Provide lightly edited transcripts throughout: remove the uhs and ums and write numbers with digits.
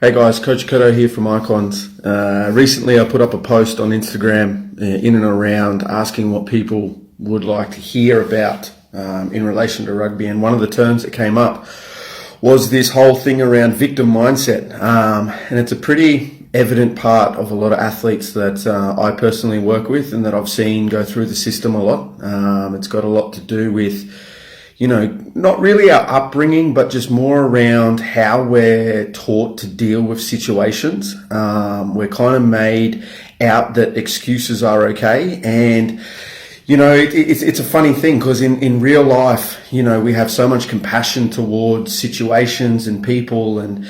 Hey guys, Coach Koto here from Icons. Recently I put up a post on Instagram in and around asking what people would like to hear about in relation to rugby, and one of the terms that came up was this whole thing around victim mindset, and it's a pretty evident part of a lot of athletes that I personally work with and that I've seen go through the system a lot. It's got a lot to do with not really our upbringing, but just more around how we're taught to deal with situations. We're kind of made out that excuses are okay. And, it's a funny thing because in real life, we have so much compassion towards situations and people and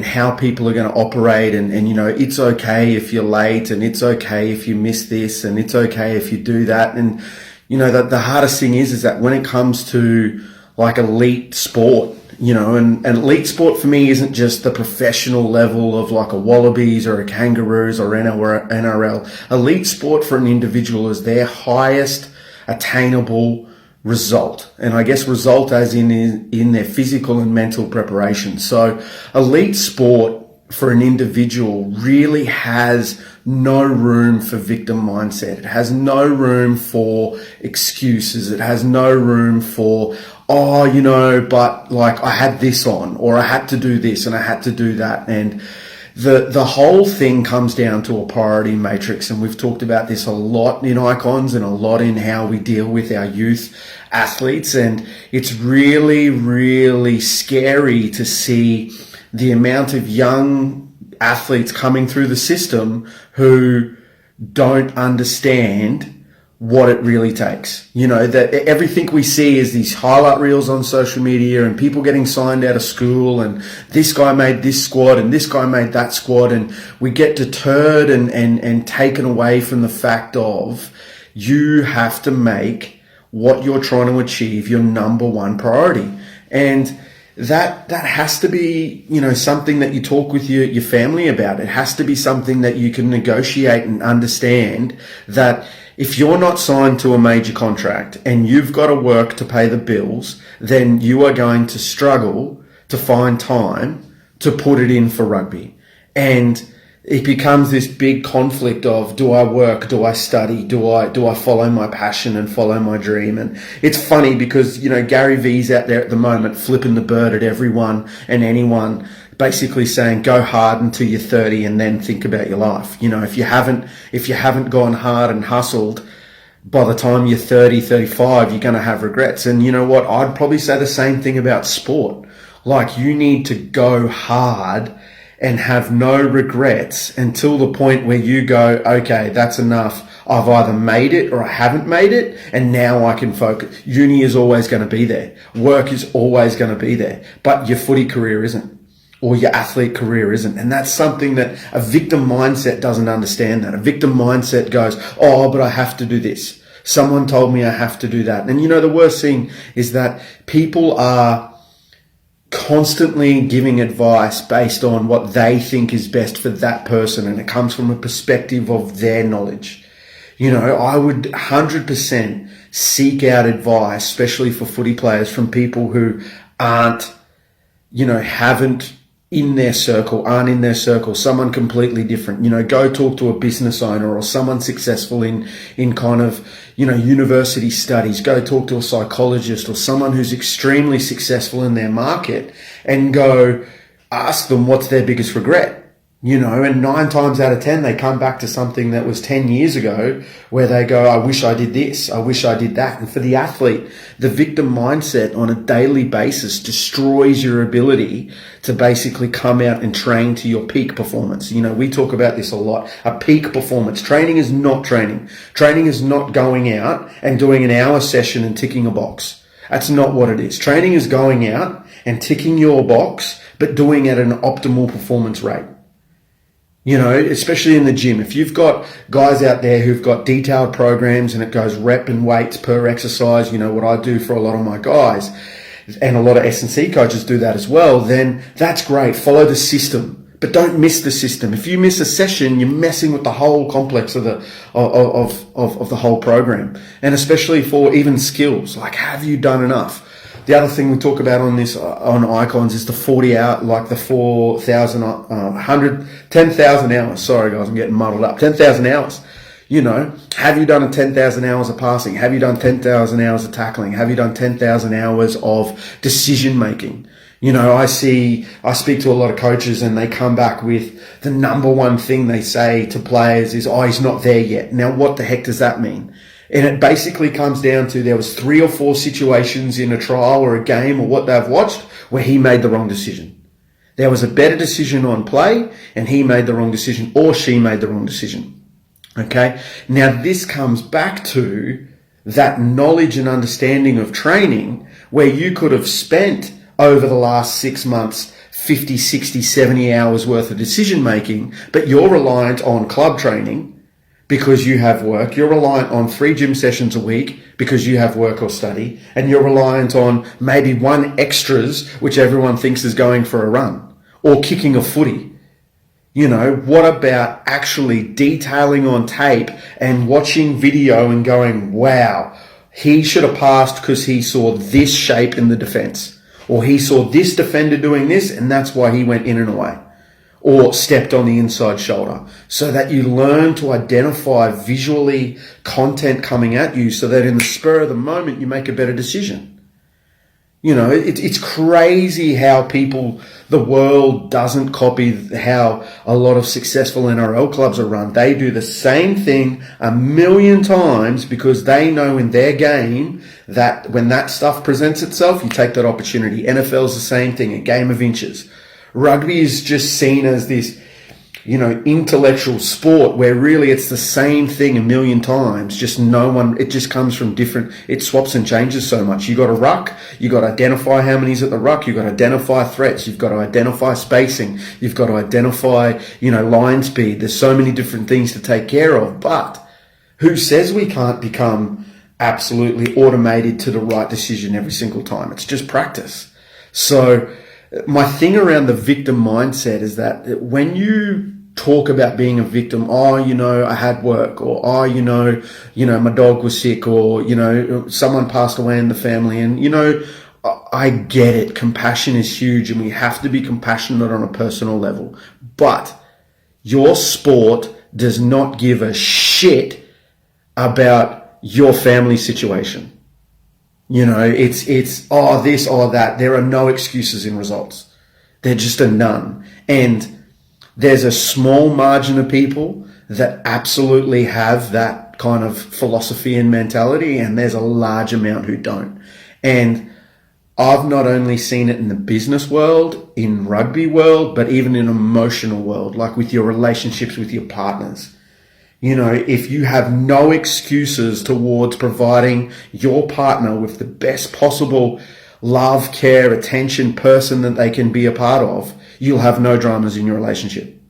how people are going to operate. And it's okay if you're late, and it's okay if you miss this, and it's okay if you do that. And the hardest thing is that when it comes to like elite sport, and elite sport for me isn't just the professional level of like a Wallabies or a Kangaroos or NRL. Elite sport for an individual is their highest attainable result. And I guess result as in their physical and mental preparation. So elite sport for an individual really has no room for victim mindset. It has no room for excuses. It has no room for, but like I had this on, or I had to do this and I had to do that. And the whole thing comes down to a priority matrix. And we've talked about this a lot in Icons and a lot in how we deal with our youth athletes. And it's really, really scary to see the amount of young athletes coming through the system who don't understand what it really takes. That everything we see is these highlight reels on social media and people getting signed out of school, and this guy made this squad and this guy made that squad, and we get deterred and taken away from the fact of you have to make what you're trying to achieve your number one priority. And that has to be, something that you talk with your family about. It has to be something that you can negotiate and understand that if you're not signed to a major contract and you've got to work to pay the bills, then you are going to struggle to find time to put it in for rugby. And it becomes this big conflict of, do I work? Do I study? Do I follow my passion and follow my dream? And it's funny because, Gary V's out there at the moment flipping the bird at everyone and anyone, basically saying, go hard until you're 30 and then think about your life. If you haven't gone hard and hustled, by the time you're 30, 35, you're going to have regrets. And you know what? I'd probably say the same thing about sport. Like, you need to go hard and have no regrets until the point where you go, okay, that's enough. I've either made it or I haven't made it, and now I can focus. Uni is always going to be there. Work is always going to be there. But your footy career isn't, or your athlete career isn't. And that's something that a victim mindset doesn't understand. That a victim mindset goes, oh, but I have to do this. Someone told me I have to do that. And the worst thing is that people are constantly giving advice based on what they think is best for that person, and it comes from a perspective of their knowledge. I would 100% seek out advice, especially for footy players, from people who aren't, aren't in their circle, someone completely different. Go talk to a business owner or someone successful in kind of, university studies. Go talk to a psychologist or someone who's extremely successful in their market and go ask them what's their biggest regret. And 9 times out of 10, they come back to something that was 10 years ago where they go, I wish I did this. I wish I did that. And for the athlete, the victim mindset on a daily basis destroys your ability to basically come out and train to your peak performance. We talk about this a lot. A peak performance. Training is not training. Training is not going out and doing an hour session and ticking a box. That's not what it is. Training is going out and ticking your box, but doing it at an optimal performance rate. Especially in the gym. If you've got guys out there who've got detailed programs and it goes rep and weights per exercise, what I do for a lot of my guys, and a lot of S&C coaches do that as well, then that's great. Follow the system, but don't miss the system. If you miss a session, you're messing with the whole complex of the whole program. And especially for even skills, like, have you done enough? The other thing we talk about on this, on Icons, is the 40 hour, like the 4,000, 10,000 hours. Sorry guys, I'm getting muddled up. 10,000 hours. You know, have you done 10,000 hours of passing? Have you done 10,000 hours of tackling? Have you done 10,000 hours of decision making? You know, I speak to a lot of coaches and they come back with the number one thing they say to players is, oh, he's not there yet. Now, what the heck does that mean? And it basically comes down to there was 3 or 4 situations in a trial or a game or what they've watched where he made the wrong decision. There was a better decision on play and he made the wrong decision or she made the wrong decision. Okay. Now this comes back to that knowledge and understanding of training where you could have spent over the last 6 months 50, 60, 70 hours worth of decision making, but you're reliant on club training because you have work. You're reliant on 3 gym sessions a week because you have work or study, and you're reliant on maybe 1 extras, which everyone thinks is going for a run or kicking a footy. You know, what about actually detailing on tape and watching video and going, wow, he should have passed because he saw this shape in the defense, or he saw this defender doing this and that's why he went in and away, or stepped on the inside shoulder, so that you learn to identify visually content coming at you so that in the spur of the moment you make a better decision. You know, it's crazy how the world doesn't copy how a lot of successful NRL clubs are run. They do the same thing 1,000,000 times because they know in their game that when that stuff presents itself, you take that opportunity. NFL's the same thing, a game of inches. Rugby is just seen as this, you know, intellectual sport where really it's the same thing 1,000,000 times. Just it just comes from different, it swaps and changes so much. You got a ruck, you got to identify how many's at the ruck, you got to identify threats, you've got to identify spacing, you've got to identify, you know, line speed. There's so many different things to take care of, but who says we can't become absolutely automated to the right decision every single time? It's just practice. So my thing around the victim mindset is that when you talk about being a victim, oh, you know, I had work, or oh, you know, my dog was sick, or, you know, someone passed away in the family, and, you know, I get it. Compassion is huge and we have to be compassionate on a personal level, but your sport does not give a shit about your family situation. You know, it's oh, this or that. There are no excuses in results. There just are none. And there's a small margin of people that absolutely have that kind of philosophy and mentality, and there's a large amount who don't. And I've not only seen it in the business world, in rugby world, but even in emotional world, like with your relationships with your partners. You know, if you have no excuses towards providing your partner with the best possible love, care, attention person that they can be a part of, you'll have no dramas in your relationship.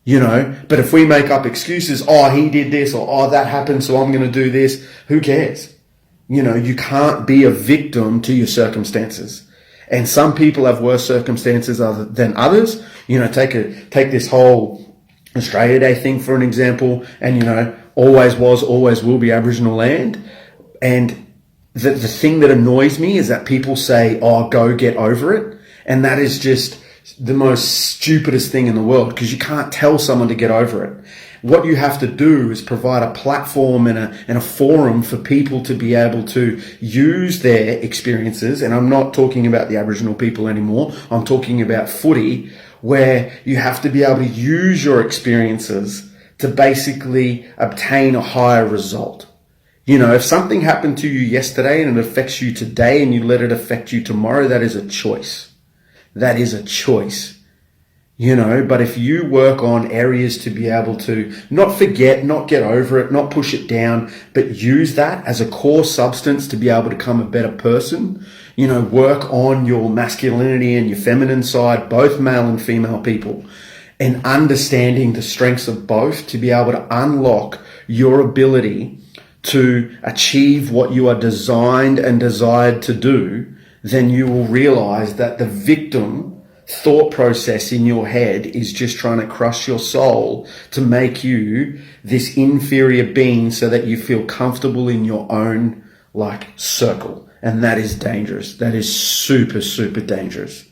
You know, but if we make up excuses, oh, he did this, or oh, that happened, so I'm going to do this, who cares? You know, you can't be a victim to your circumstances. And some people have worse circumstances than others. You know, take this whole Australia Day thing for an example, and, you know, always was, always will be Aboriginal land. And the thing that annoys me is that people say, oh, go get over it. And that is just the most stupidest thing in the world, because you can't tell someone to get over it. What you have to do is provide a platform and a forum for people to be able to use their experiences. And I'm not talking about the Aboriginal people anymore. I'm talking about footy, where you have to be able to use your experiences to basically obtain a higher result. You know, if something happened to you yesterday and it affects you today and you let it affect you tomorrow, that is a choice. That is a choice. You know, but if you work on areas to be able to not forget, not get over it, not push it down, but use that as a core substance to be able to become a better person, you know, work on your masculinity and your feminine side, both male and female people, and understanding the strengths of both to be able to unlock your ability to achieve what you are designed and desired to do, then you will realize that the victim thought process in your head is just trying to crush your soul to make you this inferior being so that you feel comfortable in your own like circle. And that is dangerous. That is super, super dangerous.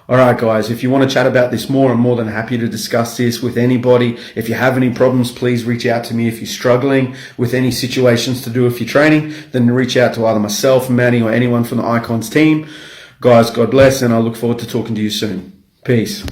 All right, guys, if you want to chat about this more, I'm more than happy to discuss this with anybody. If you have any problems, please reach out to me. If you're struggling with any situations to do with your training, then reach out to either myself, Manny, or anyone from the Icons team. Guys, God bless, and I look forward to talking to you soon. Peace.